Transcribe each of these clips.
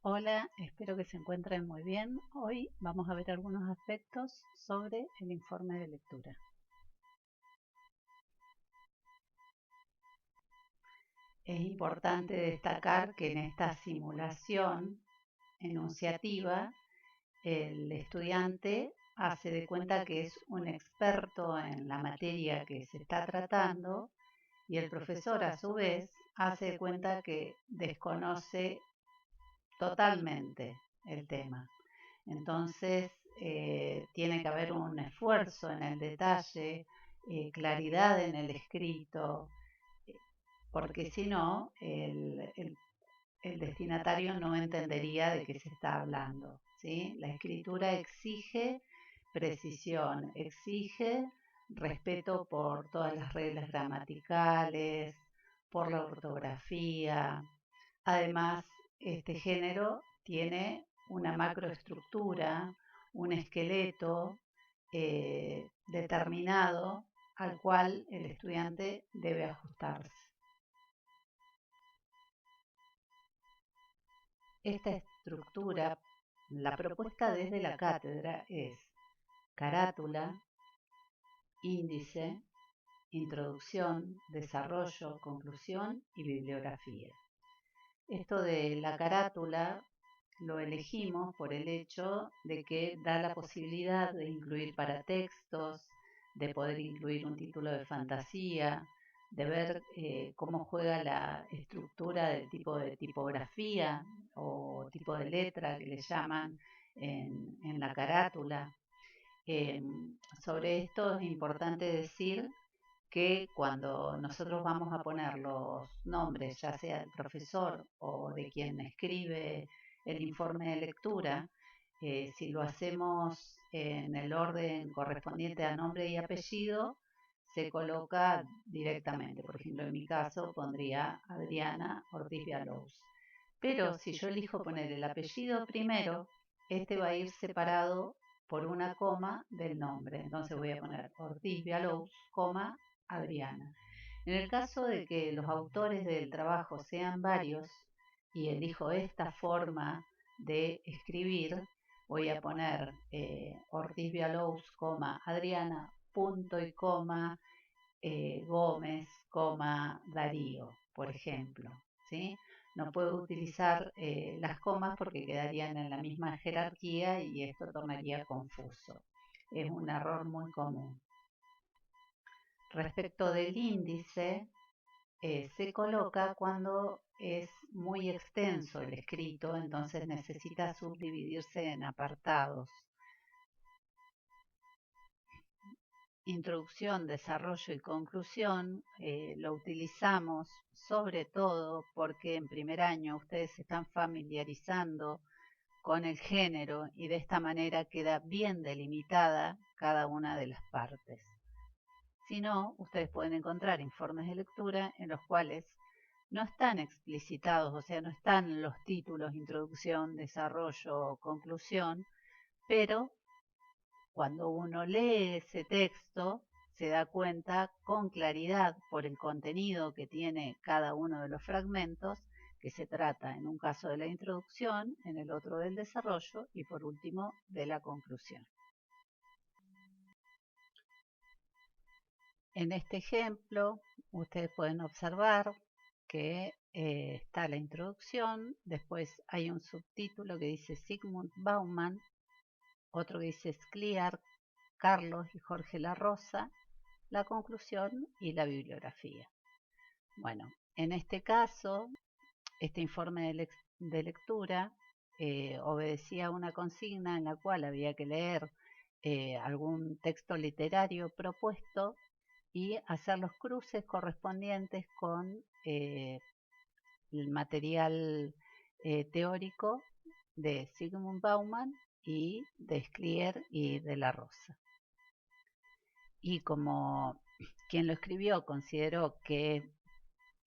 Hola, espero que se encuentren muy bien. Hoy vamos a ver algunos aspectos sobre el informe de lectura. Es importante destacar que en esta simulación enunciativa el estudiante hace de cuenta que es un experto en la materia que se está tratando y el profesor a su vez hace de cuenta que desconoce totalmente el tema. Entonces, tiene que haber un esfuerzo en el detalle, claridad en el escrito, eh, porque si no, el destinatario no entendería de qué se está hablando, ¿sí? La escritura exige precisión, exige respeto por todas las reglas gramaticales, por la ortografía. Además, este género tiene una macroestructura, un esqueleto determinado al cual el estudiante debe ajustarse. Esta estructura, la propuesta desde la cátedra es carátula, índice, introducción, desarrollo, conclusión y bibliografía. Esto de la carátula lo elegimos por el hecho de que da la posibilidad de incluir paratextos, de poder incluir un título de fantasía, de ver cómo juega la estructura del tipo de tipografía o tipo de letra que le llaman en la carátula. Eh, Sobre esto es importante decir que cuando nosotros vamos a poner los nombres, ya sea del profesor o de quien escribe el informe de lectura, si lo hacemos en el orden correspondiente a nombre y apellido, se coloca directamente. Por ejemplo, en mi caso pondría Adriana Ortiz Villalobos. Pero si yo elijo poner el apellido primero, este va a ir separado por una coma del nombre. Entonces voy a poner Ortiz Villalobos, coma, Adriana. En el caso de que los autores del trabajo sean varios y elijo esta forma de escribir, voy a poner Ortiz Villalobos, Adriana, punto y coma, Gómez, Darío, por ejemplo. ¿Sí? No puedo utilizar las comas porque quedarían en la misma jerarquía y esto tornaría confuso. Es un error muy común. Respecto del índice, se coloca cuando es muy extenso el escrito, entonces necesita subdividirse en apartados. Introducción, desarrollo y conclusión lo utilizamos sobre todo porque en primer año ustedes se están familiarizando con el género y de esta manera queda bien delimitada cada una de las partes. Si no, ustedes pueden encontrar informes de lectura en los cuales no están explicitados, o sea, no están los títulos, introducción, desarrollo o conclusión, pero cuando uno lee ese texto se da cuenta con claridad por el contenido que tiene cada uno de los fragmentos que se trata en un caso de la introducción, en el otro del desarrollo y por último de la conclusión. En este ejemplo, ustedes pueden observar que está la introducción, después hay un subtítulo que dice Zygmunt Bauman, otro que dice Scliar, Carlos y Jorge La Rosa, la conclusión y la bibliografía. Bueno, en este caso, este informe de lectura obedecía a una consigna en la cual había que leer algún texto literario propuesto y hacer los cruces correspondientes con el material teórico de Zygmunt Bauman y de Sclier y de La Rosa. Y como quien lo escribió consideró que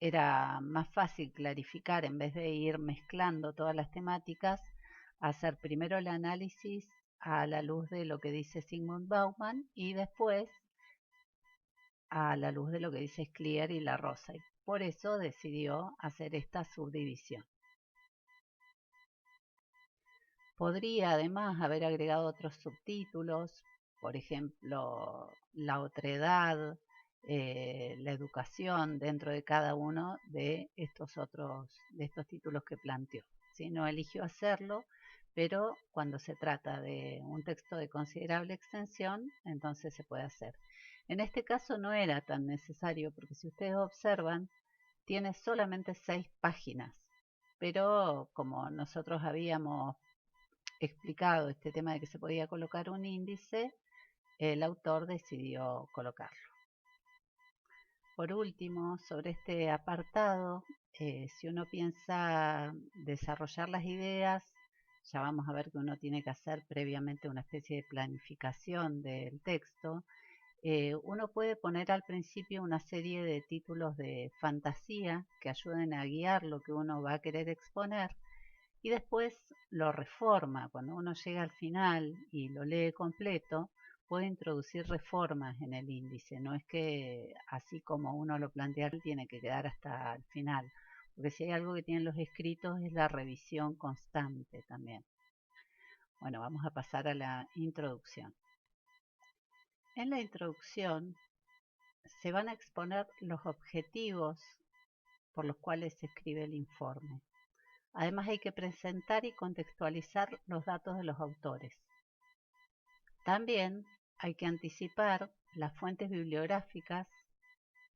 era más fácil clarificar en vez de ir mezclando todas las temáticas, hacer primero el análisis a la luz de lo que dice Zygmunt Bauman y después a la luz de lo que dice Sclier y La Rosa. Y por eso decidió hacer esta subdivisión. Podría además haber agregado otros subtítulos, por ejemplo, la otredad, la educación dentro de cada uno de estos títulos que planteó. ¿Sí? No eligió hacerlo, pero cuando se trata de un texto de considerable extensión, entonces se puede hacer. En este caso no era tan necesario, porque si ustedes observan, tiene solamente 6 páginas, pero como nosotros habíamos explicado este tema de que se podía colocar un índice, el autor decidió colocarlo. Por último, sobre este apartado, si uno piensa desarrollar las ideas, ya vamos a ver que uno tiene que hacer previamente una especie de planificación del texto. Uno puede poner al principio una serie de títulos de fantasía que ayuden a guiar lo que uno va a querer exponer, y después lo reforma. Cuando uno llega al final y lo lee completo, puede introducir reformas en el índice. No es que así como uno lo plantea tiene que quedar hasta el final, porque si hay algo que tienen los escritos es la revisión constante también. Bueno, vamos a pasar a la introducción. En la introducción se van a exponer los objetivos por los cuales se escribe el informe. Además hay que presentar y contextualizar los datos de los autores. También hay que anticipar las fuentes bibliográficas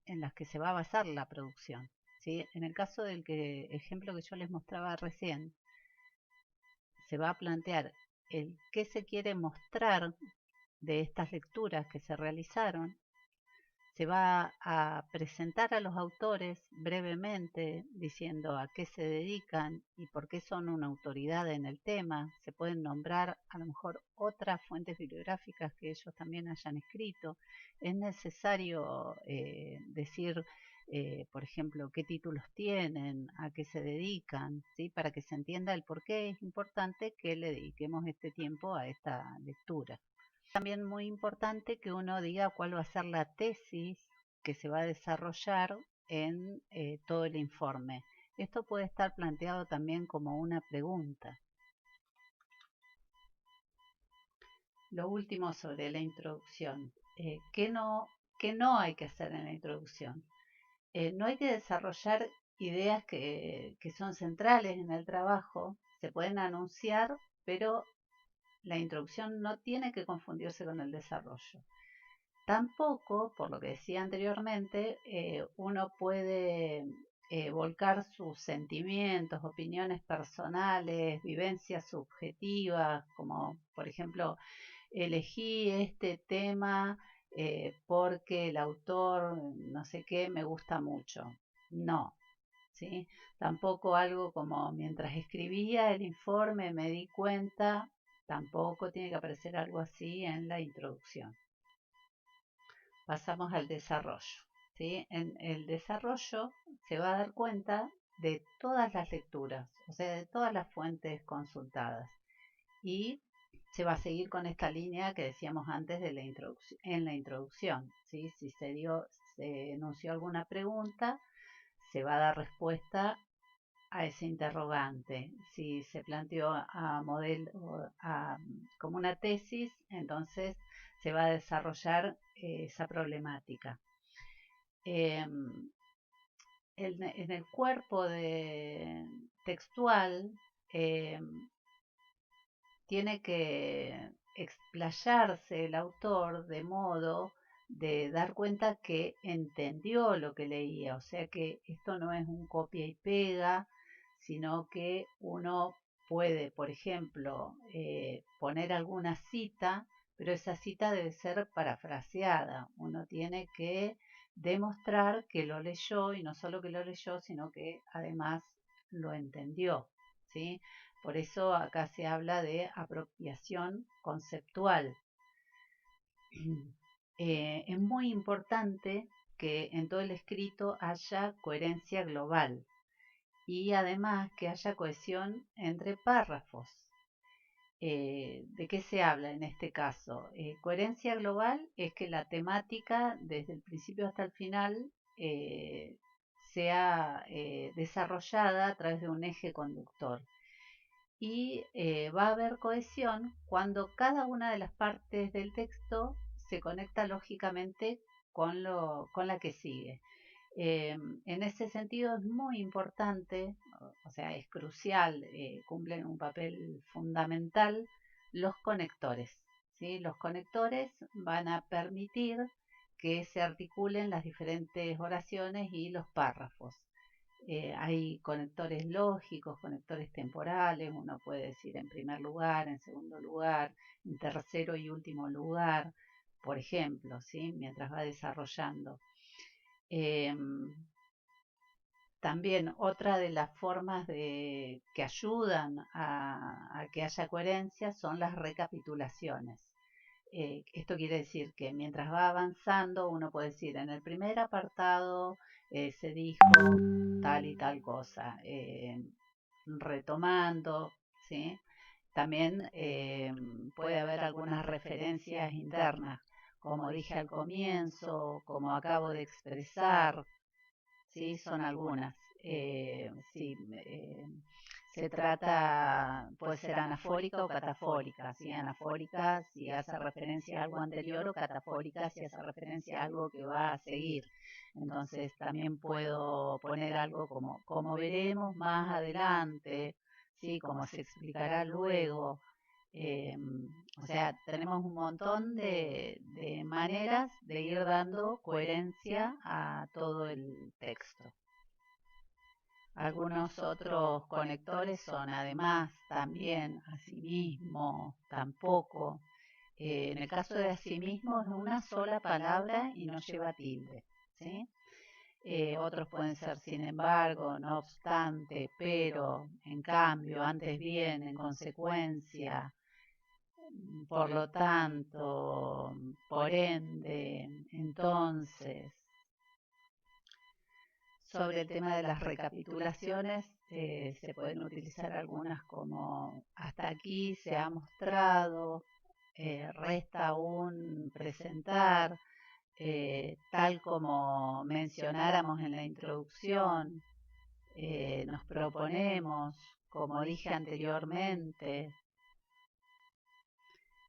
en las que se va a basar la producción. ¿Sí? En el caso del ejemplo que yo les mostraba recién, se va a plantear el qué se quiere mostrar de estas lecturas que se realizaron. Se va a presentar a los autores brevemente diciendo a qué se dedican y por qué son una autoridad en el tema. Se pueden nombrar a lo mejor otras fuentes bibliográficas que ellos también hayan escrito. Es necesario decir, por ejemplo, qué títulos tienen, a qué se dedican, ¿sí? Para que se entienda el por qué es importante que le dediquemos este tiempo a esta lectura. También muy importante que uno diga cuál va a ser la tesis que se va a desarrollar en todo el informe. Esto puede estar planteado también como una pregunta. Lo último sobre la introducción. ¿Qué no hay que hacer en la introducción? No hay que desarrollar ideas que son centrales en el trabajo. Se pueden anunciar, pero la introducción no tiene que confundirse con el desarrollo. Tampoco, por lo que decía anteriormente, uno puede volcar sus sentimientos, opiniones personales, vivencias subjetivas, como por ejemplo, elegí este tema porque el autor, no sé qué, me gusta mucho. No, ¿sí? Tampoco algo como mientras escribía el informe me di cuenta, tampoco tiene que aparecer algo así en la introducción. Pasamos al desarrollo. ¿Sí? En el desarrollo se va a dar cuenta de todas las lecturas, o sea, de todas las fuentes consultadas. Y se va a seguir con esta línea que decíamos antes de en la introducción. ¿Sí? Si se enunció alguna pregunta, se va a dar respuesta a ese interrogante. Si se planteó como una tesis, entonces se va a desarrollar esa problemática. En el cuerpo textual tiene que explayarse el autor de modo de dar cuenta que entendió lo que leía, o sea que esto no es un copia y pega, sino que uno puede, por ejemplo, poner alguna cita, pero esa cita debe ser parafraseada. Uno tiene que demostrar que lo leyó, y no solo que lo leyó, sino que además lo entendió, ¿sí? Por eso acá se habla de apropiación conceptual. Es muy importante que en todo el escrito haya coherencia global y además que haya cohesión entre párrafos. ¿De qué se habla en este caso? Coherencia global es que la temática desde el principio hasta el final sea desarrollada a través de un eje conductor. y va a haber cohesión cuando cada una de las partes del texto se conecta lógicamente con la que sigue. En ese sentido es muy importante, o sea, es crucial, cumplen un papel fundamental los conectores. ¿Sí? Los conectores van a permitir que se articulen las diferentes oraciones y los párrafos. Hay conectores lógicos, conectores temporales, uno puede decir en primer lugar, en segundo lugar, en tercero y último lugar, por ejemplo, ¿sí? Mientras va desarrollando. Eh, También otra de las formas que ayudan a que haya coherencia son las recapitulaciones. Esto quiere decir que mientras va avanzando uno puede decir en el primer apartado se dijo tal y tal cosa, retomando, ¿sí? También puede haber algunas referencias internas, como dije al comienzo, como acabo de expresar, ¿sí? Son algunas. Sí, se trata, puede ser anafórica o catafórica, ¿sí? Anafórica si hace referencia a algo anterior, o catafórica si hace referencia a algo que va a seguir. Entonces también puedo poner algo como veremos más adelante, ¿sí? Como se explicará luego. Eh, o sea, tenemos un montón de maneras de ir dando coherencia a todo el texto. Algunos otros conectores son además, también, asimismo, tampoco. En el caso de asimismo es una sola palabra y no lleva tilde, ¿sí? Otros pueden ser sin embargo, no obstante, pero, en cambio, antes bien, en consecuencia, por lo tanto, por ende, entonces. Sobre el tema de las recapitulaciones, se pueden utilizar algunas como hasta aquí se ha mostrado, resta aún presentar, tal como mencionáramos en la introducción, nos proponemos, como dije anteriormente.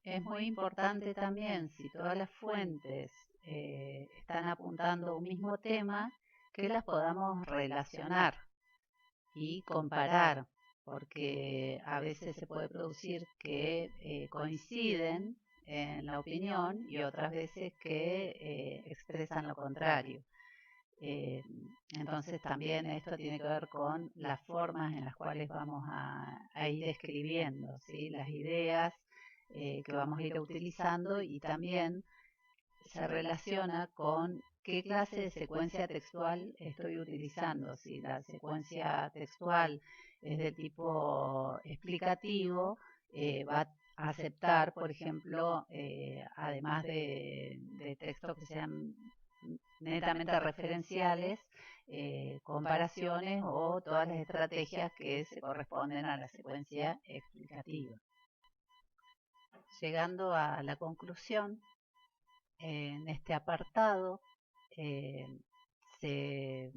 Es muy importante también, si todas las fuentes están apuntando a un mismo tema, que las podamos relacionar y comparar, porque a veces se puede producir que coinciden en la opinión y otras veces que expresan lo contrario. Eh, entonces también esto tiene que ver con las formas en las cuales vamos a ir escribiendo, ¿sí? Las ideas que vamos a ir utilizando, y también se relaciona con qué clase de secuencia textual estoy utilizando. Si la secuencia textual es de tipo explicativo, va a aceptar, por ejemplo, además de textos que sean netamente referenciales, comparaciones o todas las estrategias que se corresponden a la secuencia explicativa. Llegando a la conclusión, en este apartado, eh, se,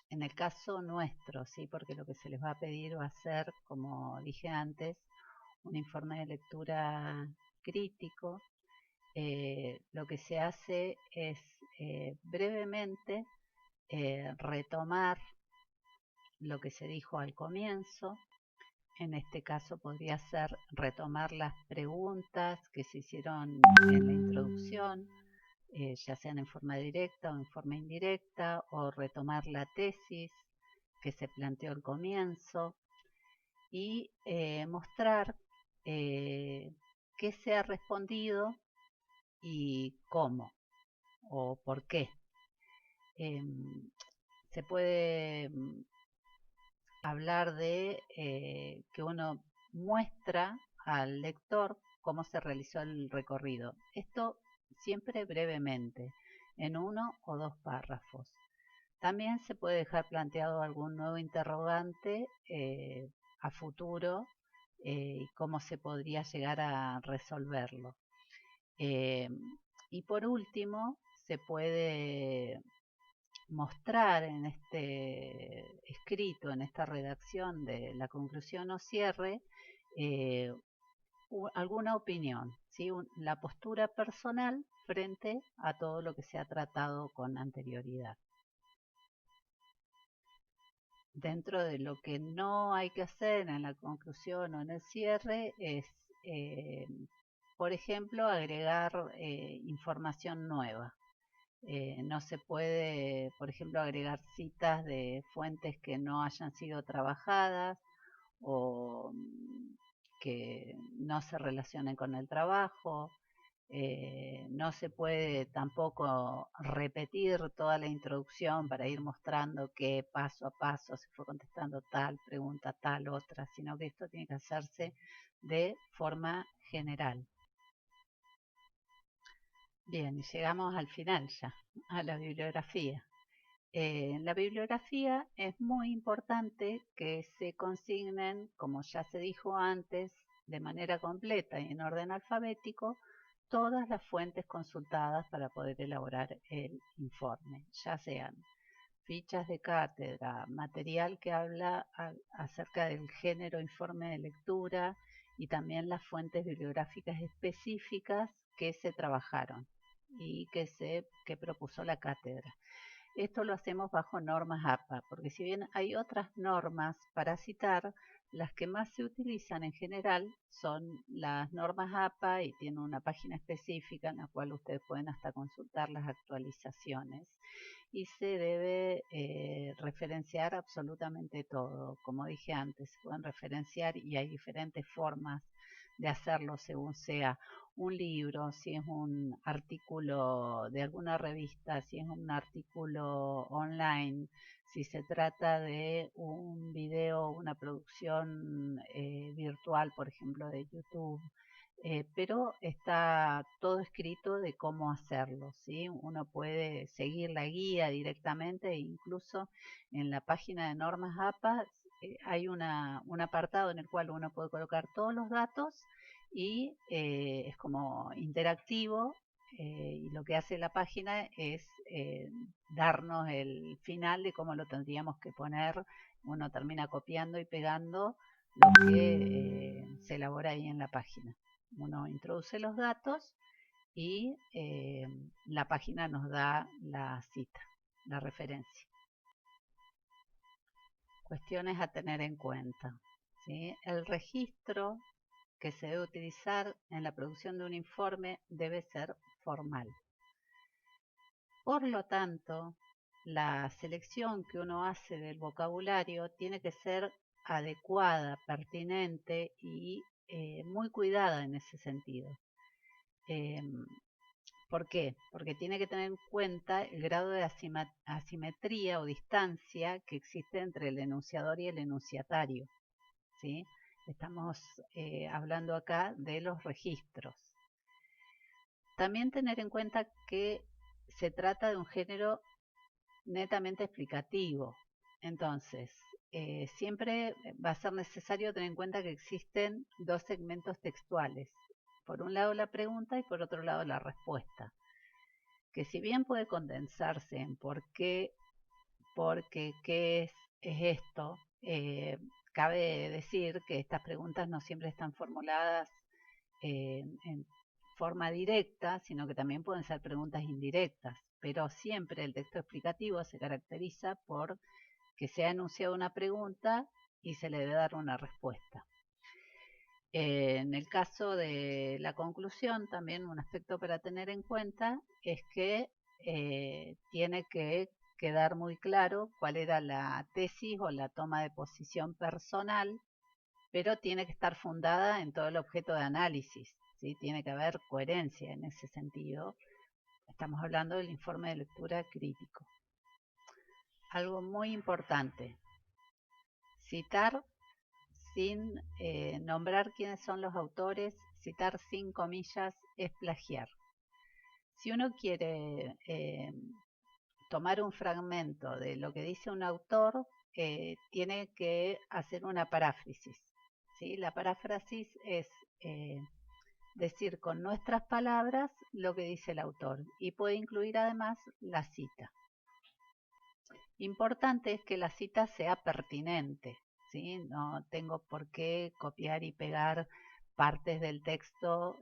en el caso nuestro, ¿sí? Porque lo que se les va a pedir va a ser, como dije antes, un informe de lectura crítico. Lo que se hace es brevemente retomar lo que se dijo al comienzo. En este caso podría ser retomar las preguntas que se hicieron en la introducción, ya sean en forma directa o en forma indirecta, o retomar la tesis que se planteó al comienzo, y mostrar qué se ha respondido y cómo o por qué. Se puede hablar de que uno muestra al lector cómo se realizó el recorrido. Esto siempre brevemente, en uno o dos párrafos. También se puede dejar planteado algún nuevo interrogante a futuro, y cómo se podría llegar a resolverlo. Y por último, se puede mostrar en este escrito, en esta redacción de la conclusión o cierre, alguna opinión, ¿sí? La postura personal frente a todo lo que se ha tratado con anterioridad. Dentro de lo que no hay que hacer en la conclusión o en el cierre es, por ejemplo, agregar información nueva. No se puede, por ejemplo, agregar citas de fuentes que no hayan sido trabajadas o que no se relacionen con el trabajo. No se puede tampoco repetir toda la introducción para ir mostrando que paso a paso se fue contestando tal pregunta, tal otra, sino que esto tiene que hacerse de forma general. Bien, y llegamos al final ya, a la bibliografía. En la bibliografía es muy importante que se consignen, como ya se dijo antes, de manera completa y en orden alfabético, todas las fuentes consultadas para poder elaborar el informe, ya sean fichas de cátedra, material que habla acerca del género informe de lectura y también las fuentes bibliográficas específicas que se trabajaron y que propuso la cátedra. Esto lo hacemos bajo normas APA, porque si bien hay otras normas para citar, las que más se utilizan en general son las normas APA y tienen una página específica en la cual ustedes pueden hasta consultar las actualizaciones y se debe referenciar absolutamente todo. Como dije antes, se pueden referenciar y hay diferentes formas de hacerlo según sea un libro, si es un artículo de alguna revista, si es un artículo online, si se trata de un video, una producción virtual, por ejemplo, de YouTube. Pero está todo escrito de cómo hacerlo, ¿sí? Uno puede seguir la guía directamente e incluso en la página de normas APA hay un apartado en el cual uno puede colocar todos los datos y es como interactivo y lo que hace la página es darnos el final de cómo lo tendríamos que poner. Uno termina copiando y pegando lo que se elabora ahí en la página. Uno introduce los datos y la página nos da la cita, la referencia. Cuestiones a tener en cuenta, ¿sí? El registro que se debe utilizar en la producción de un informe debe ser formal. Por lo tanto, la selección que uno hace del vocabulario tiene que ser adecuada, pertinente y muy cuidada en ese sentido. ¿Por qué? Porque tiene que tener en cuenta el grado de asimetría o distancia que existe entre el enunciador y el enunciatario, ¿sí? Estamos hablando acá de los registros. También tener en cuenta que se trata de un género netamente explicativo. Entonces, siempre va a ser necesario tener en cuenta que existen dos segmentos textuales. Por un lado la pregunta y por otro lado la respuesta. Que si bien puede condensarse en por qué, porque, qué es esto, cabe decir que estas preguntas no siempre están formuladas en forma directa, sino que también pueden ser preguntas indirectas, pero siempre el texto explicativo se caracteriza por que se ha enunciado una pregunta y se le debe dar una respuesta. En el caso de la conclusión, también un aspecto para tener en cuenta es que tiene que quedar muy claro cuál era la tesis o la toma de posición personal, pero tiene que estar fundada en todo el objeto de análisis, ¿sí? Tiene que haber coherencia en ese sentido. Estamos hablando del informe de lectura crítico. Algo muy importante, citar sin nombrar quiénes son los autores, citar sin comillas es plagiar. Si uno quiere tomar un fragmento de lo que dice un autor, tiene que hacer una paráfrasis, ¿sí? La paráfrasis es decir con nuestras palabras lo que dice el autor y puede incluir además la cita. Importante es que la cita sea pertinente, ¿sí? No tengo por qué copiar y pegar partes del texto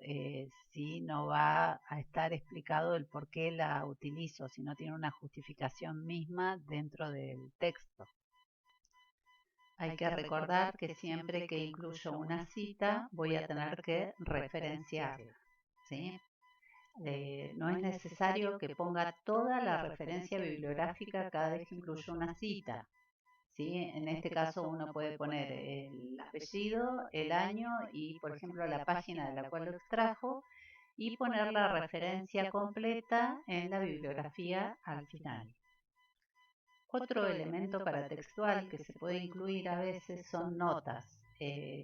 si no va a estar explicado el por qué la utilizo, si no tiene una justificación misma dentro del texto. Hay que recordar que siempre que incluyo una cita voy a tener que referenciarla, ¿sí? No es necesario que ponga toda la referencia bibliográfica cada vez que incluyo una cita, ¿sí? En este caso uno puede poner el apellido, el año y, por ejemplo, la página de la cual lo extrajo y poner la referencia completa en la bibliografía al final. Otro elemento paratextual que se puede incluir a veces son notas.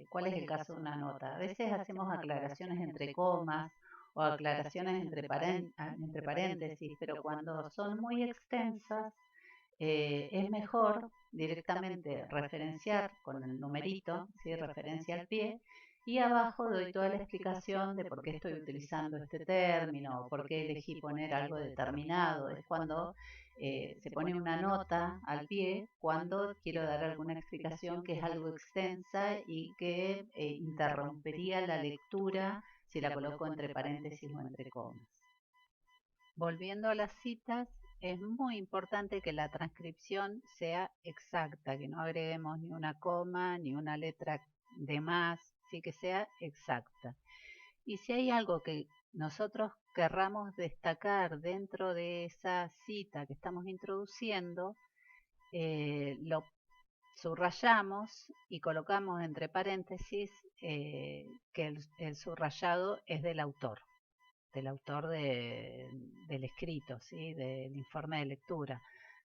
¿Cuál es el caso de una nota? A veces hacemos aclaraciones entre comas o aclaraciones entre paréntesis, pero cuando son muy extensas, es mejor directamente referenciar con el numerito, ¿sí? Referencia al pie, y abajo doy toda la explicación de por qué estoy utilizando este término, por qué elegí poner algo determinado. Es cuando se pone una nota al pie cuando quiero dar alguna explicación que es algo extensa y que interrumpiría la lectura si la coloco entre paréntesis o entre comas. Volviendo a las citas, es muy importante que la transcripción sea exacta, que no agreguemos ni una coma ni una letra de más, sí que sea exacta. Y si hay algo que nosotros querramos destacar dentro de esa cita que estamos introduciendo, lo subrayamos y colocamos entre paréntesis que el subrayado es del autor del escrito, ¿sí? Del informe de lectura.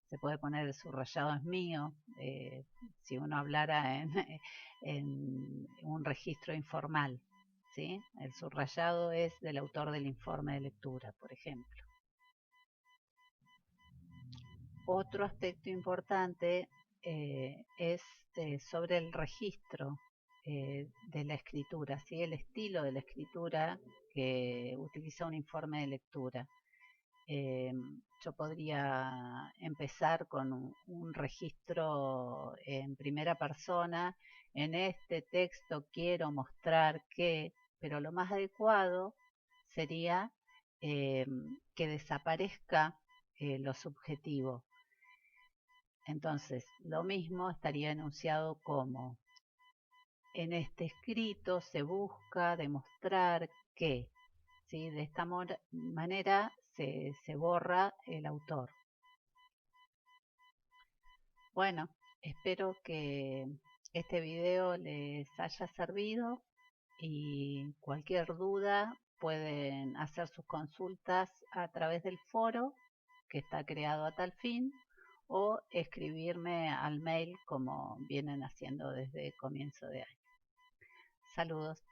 Se puede poner el subrayado es mío, si uno hablara en un registro informal, ¿sí? El subrayado es del autor del informe de lectura, por ejemplo. Otro aspecto importante es sobre el registro de la escritura, ¿sí? El estilo de la escritura que utiliza un informe de lectura. Yo podría empezar con un registro en primera persona. En este texto quiero mostrar que, pero lo más adecuado sería que desaparezca lo subjetivo. Entonces, lo mismo estaría enunciado como: en este escrito se busca demostrar que, ¿sí? De esta manera se borra el autor. Bueno, espero que este video les haya servido y cualquier duda pueden hacer sus consultas a través del foro que está creado a tal fin o escribirme al mail como vienen haciendo desde comienzo de año. Saludos.